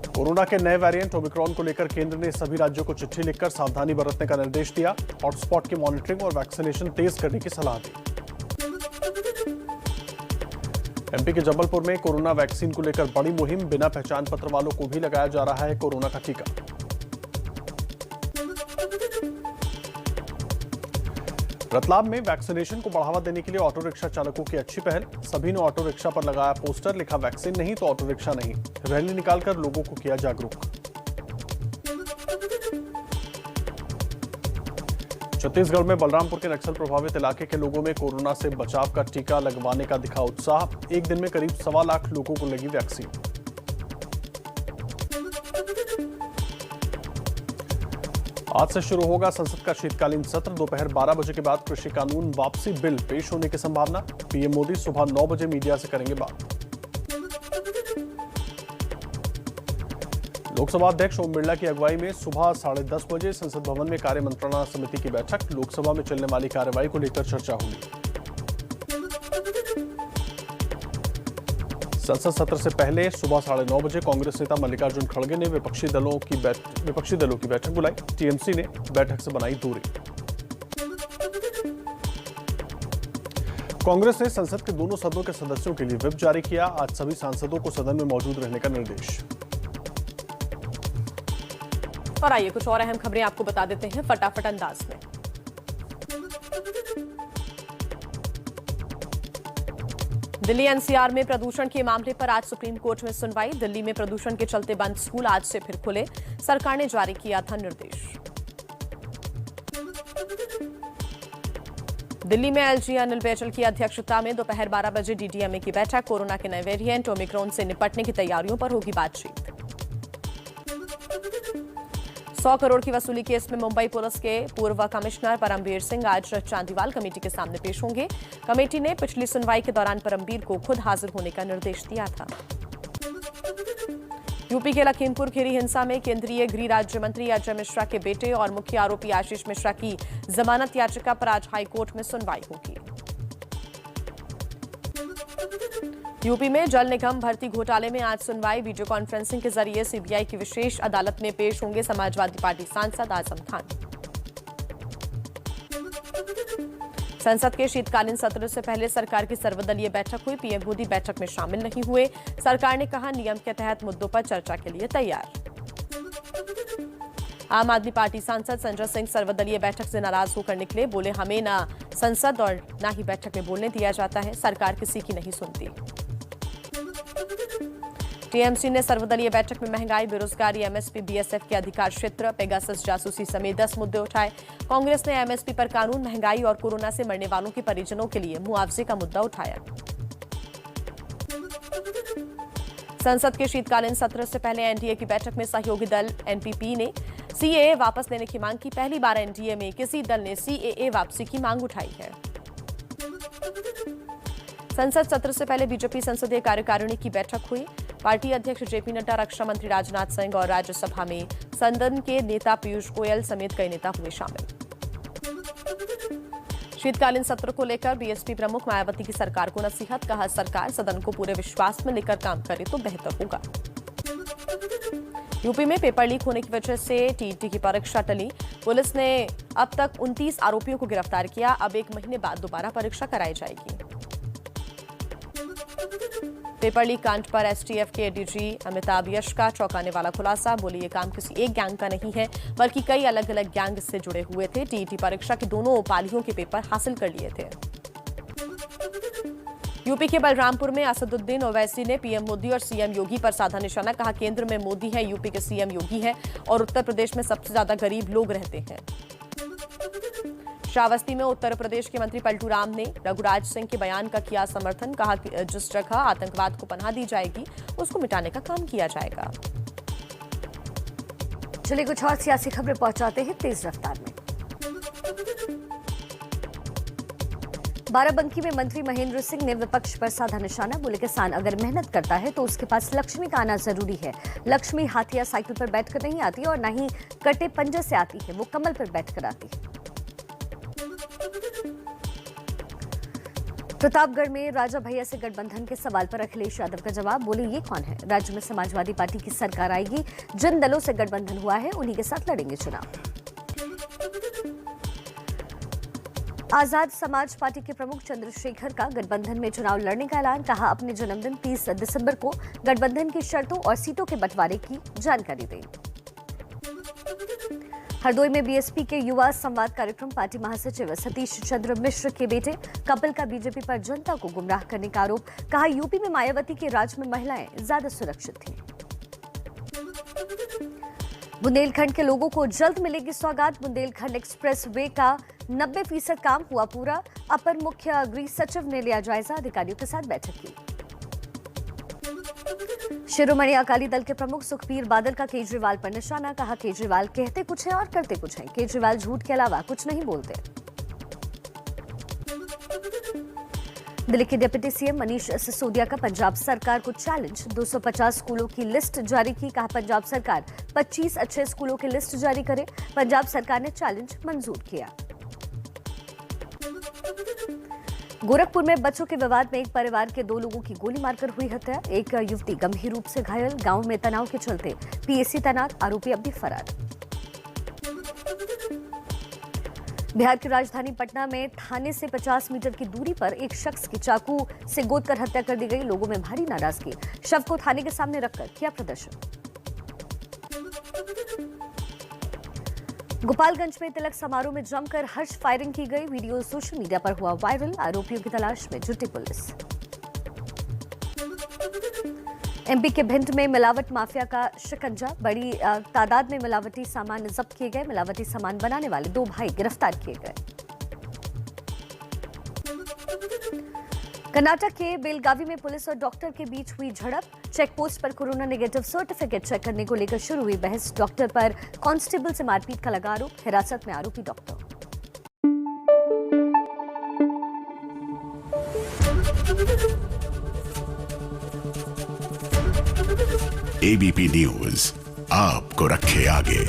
Corona के नए variant Omicron को लेकर केंद्र ने सभी राज्यों को चिट्ठी लिखकर सावधानी बरतने का निर्देश दिया। हॉटस्पॉट की मॉनिटरिंग और वैक्सीनेशन तेज करने की सलाह दी। एमपी के जबलपुर में कोरोना वैक्सीन को लेकर बड़ी मुहिम, बिना पहचान पत्र वालों को भी लगाया जा रहा है कोरोना का टीका। रतलाम में वैक्सीनेशन को बढ़ावा देने के लिए ऑटो रिक्शा चालकों की अच्छी पहल। सभी ने ऑटो रिक्शा पर लगाया पोस्टर, लिखा वैक्सीन नहीं तो ऑटो रिक्शा नहीं। रैली निकालकर लोगों को किया जागरूक। छत्तीसगढ़ में बलरामपुर के नक्सल प्रभावित इलाके के लोगों में कोरोना से बचाव का टीका लगवाने का दिखा उत्साह। एक दिन में करीब 1.25 लाख लोगों को लगी वैक्सीन। आज से शुरू होगा संसद का शीतकालीन सत्र। दोपहर 12 बजे के बाद कृषि कानून वापसी बिल पेश होने की संभावना। पीएम मोदी सुबह 9 बजे मीडिया से करेंगे बात। लोकसभा अध्यक्ष ओम बिरला की अगुवाई में सुबह 10:30 बजे संसद भवन में कार्य मंत्रणा समिति की बैठक। लोकसभा में चलने वाली कार्रवाई को लेकर चर्चा होगी। संसद सत्र से पहले सुबह 9:30 बजे कांग्रेस नेता मल्लिकार्जुन खड़गे ने विपक्षी दलों की बैठक बुलाई। टीएमसी ने बैठक से बनाई दूरी। कांग्रेस ने संसद के दोनों सदनों के सदस्यों के लिए व्हिप जारी किया। आज सभी सांसदों को सदन में मौजूद रहने का निर्देश। और आइए कुछ और अहम खबरें आपको बता देते हैं फटाफट अंदाज में। दिल्ली एनसीआर में प्रदूषण के मामले पर आज सुप्रीम कोर्ट में सुनवाई। दिल्ली में प्रदूषण के चलते बंद स्कूल आज से फिर खुले। सरकार ने जारी किया था निर्देश। दिल्ली में एलजी अनिल बैजल की अध्यक्षता में दोपहर 12 बजे डीडीएमए की बैठक। कोरोना के नए वेरिएंट ओमिक्रॉन से निपटने की तैयारियों पर होगी बातचीत। 100 करोड़ की वसूली केस में मुंबई पुलिस के पूर्व कमिश्नर परमबीर सिंह आज चांदीवाल कमेटी के सामने पेश होंगे। कमेटी ने पिछली सुनवाई के दौरान परमबीर को खुद हाजिर होने का निर्देश दिया था। यूपी के लखीमपुर खीरी हिंसा में केंद्रीय गृह राज्य मंत्री अजय मिश्रा के बेटे और मुख्य आरोपी आशीष मिश्रा की जमानत याचिका पर आज हाईकोर्ट में सुनवाई होगी। यूपी में जल निगम भर्ती घोटाले में आज सुनवाई। वीडियो कॉन्फ्रेंसिंग के जरिए सीबीआई की विशेष अदालत में पेश होंगे समाजवादी पार्टी सांसद आजम खान। संसद के शीतकालीन सत्र से पहले सरकार की सर्वदलीय बैठक हुई। पीएम मोदी बैठक में शामिल नहीं हुए। सरकार ने कहा नियम के तहत मुद्दों पर चर्चा के लिए तैयार। आम आदमी पार्टी सांसद संजय सिंह सर्वदलीय बैठक से नाराज होकर निकले। बोले हमें ना संसद और ना ही बैठक में बोलने दिया जाता है। सरकार किसी की नहीं सुनती। टीएमसी ने सर्वदलीय बैठक में महंगाई, बेरोजगारी, एमएसपी, बीएसएफ के अधिकार क्षेत्र, पेगासस जासूसी समेत 10 मुद्दे उठाए। कांग्रेस ने एमएसपी पर कानून, महंगाई और कोरोना से मरने वालों के परिजनों के लिए मुआवजे का मुद्दा उठाया। संसद के शीतकालीन सत्र से पहले एनडीए की बैठक में सहयोगी दल एनपीपी ने सीएए वापस लेने की मांग की। पहली बार एनडीए में किसी दल ने सीएए वापसी की मांग उठाई है। संसद सत्र से पहले बीजेपी संसदीय कार्यकारिणी की बैठक हुई। पार्टी अध्यक्ष जेपी नड्डा, रक्षा मंत्री राजनाथ सिंह और राज्यसभा में सदन के नेता पीयूष गोयल समेत कई नेता हुए शामिल। शीतकालीन सत्र को लेकर बीएसपी प्रमुख मायावती की सरकार को नसीहत। कहा सरकार सदन को पूरे विश्वास में लेकर काम करे तो बेहतर होगा। यूपी में पेपर लीक होने की वजह से टीईटी की परीक्षा टली। पुलिस ने अब तक 29 आरोपियों को गिरफ्तार किया। अब 1 महीने बाद दोबारा परीक्षा कराई जाएगी। पेपर लीक कांड पर एसटीएफ के एडीजी अमिताभ यश का चौंकाने वाला खुलासा। बोले ये काम किसी एक गैंग का नहीं है बल्कि कई अलग अलग गैंग इससे जुड़े हुए थे। टीईटी परीक्षा के दोनों पालियों के पेपर हासिल कर लिए थे। यूपी के बलरामपुर में असदुद्दीन ओवैसी ने पीएम मोदी और सीएम योगी पर साधा निशाना। कहा केंद्र में मोदी है, यूपी के सीएम योगी है और उत्तर प्रदेश में सबसे ज्यादा गरीब लोग रहते हैं। श्रावस्ती में उत्तर प्रदेश के मंत्री पलटू राम ने रघुराज सिंह के बयान का किया समर्थन। कहा कि जिस जगह आतंकवाद को पनाह दी जाएगी उसको मिटाने का काम किया जाएगा। चलिए कुछ और सियासी खबरें पहुंचाते हैं तेज रफ्तार में। बाराबंकी में मंत्री महेंद्र सिंह ने विपक्ष पर साधा निशाना। बोले किसान अगर मेहनत करता है तो उसके पास लक्ष्मी का आना जरूरी है। लक्ष्मी हाथी या साइकिल पर बैठकर नहीं आती और न ही कटे पंजे से आती है, वो कमल पर बैठकर आती है। प्रतापगढ़ में राजा भैया से गठबंधन के सवाल पर अखिलेश यादव का जवाब, बोले ये कौन है? राज्य में समाजवादी पार्टी की सरकार आएगी, जिन दलों से गठबंधन हुआ है उन्हीं के साथ लड़ेंगे चुनाव। आजाद समाज पार्टी के प्रमुख चंद्रशेखर का गठबंधन में चुनाव लड़ने का ऐलान, कहा अपने जन्मदिन 30 दिसंबर को गठबंधन की शर्तों और सीटों के बंटवारे की जानकारी दें। हरदोई में बीएसपी के युवा संवाद कार्यक्रम, पार्टी महासचिव सतीश चंद्र मिश्र के बेटे कपिल का बीजेपी पर जनता को गुमराह करने का आरोप, कहा यूपी में मायावती के राज में महिलाएं ज्यादा सुरक्षित थीं। बुंदेलखंड के लोगों को जल्द मिलेगी सौगात, बुंदेलखंड एक्सप्रेस वे का 90% काम हुआ पूरा, अपर मुख्य गृह सचिव ने लिया जायजा, अधिकारियों के साथ बैठक की। शिरोमणि अकाली दल के प्रमुख सुखबीर बादल का केजरीवाल पर निशाना, कहा केजरीवाल कहते कुछ है और करते कुछ है, केजरीवाल झूठ के अलावा कुछ नहीं बोलते। दिल्ली के डिप्टी सीएम मनीष सिसोदिया का पंजाब सरकार को चैलेंज, 250 स्कूलों की लिस्ट जारी की, कहा पंजाब सरकार 25 अच्छे स्कूलों की लिस्ट जारी करे, पंजाब सरकार ने चैलेंज मंजूर किया। गोरखपुर में बच्चों के विवाद में एक परिवार के 2 लोगों की गोली मारकर हुई हत्या, एक युवती गंभीर रूप से घायल, गांव में तनाव के चलते पीएसी तैनात, आरोपी अब भी फरार। बिहार की राजधानी पटना में थाने से 50 मीटर की दूरी पर एक शख्स की चाकू से गोदकर हत्या कर दी गई, लोगों में भारी नाराजगी, शव को थाने के सामने रखकर किया प्रदर्शन। गोपालगंज में तिलक समारोह में जमकर हर्ष फायरिंग की गई, वीडियो सोशल मीडिया पर हुआ वायरल, आरोपियों की तलाश में जुटी पुलिस। एमपी के भिंड में मिलावट माफिया का शिकंजा, बड़ी तादाद में मिलावटी सामान जब्त किए गए, मिलावटी सामान बनाने वाले 2 भाई गिरफ्तार किए गए। कर्नाटक के बेलगावी में पुलिस और डॉक्टर के बीच हुई झड़प, चेक पोस्ट पर कोरोना नेगेटिव सर्टिफिकेट चेक करने को लेकर शुरू हुई बहस, डॉक्टर पर कांस्टेबल से मारपीट का लगा आरोप, हिरासत में आरोपी डॉक्टर। एबीपी न्यूज आपको रखे आगे।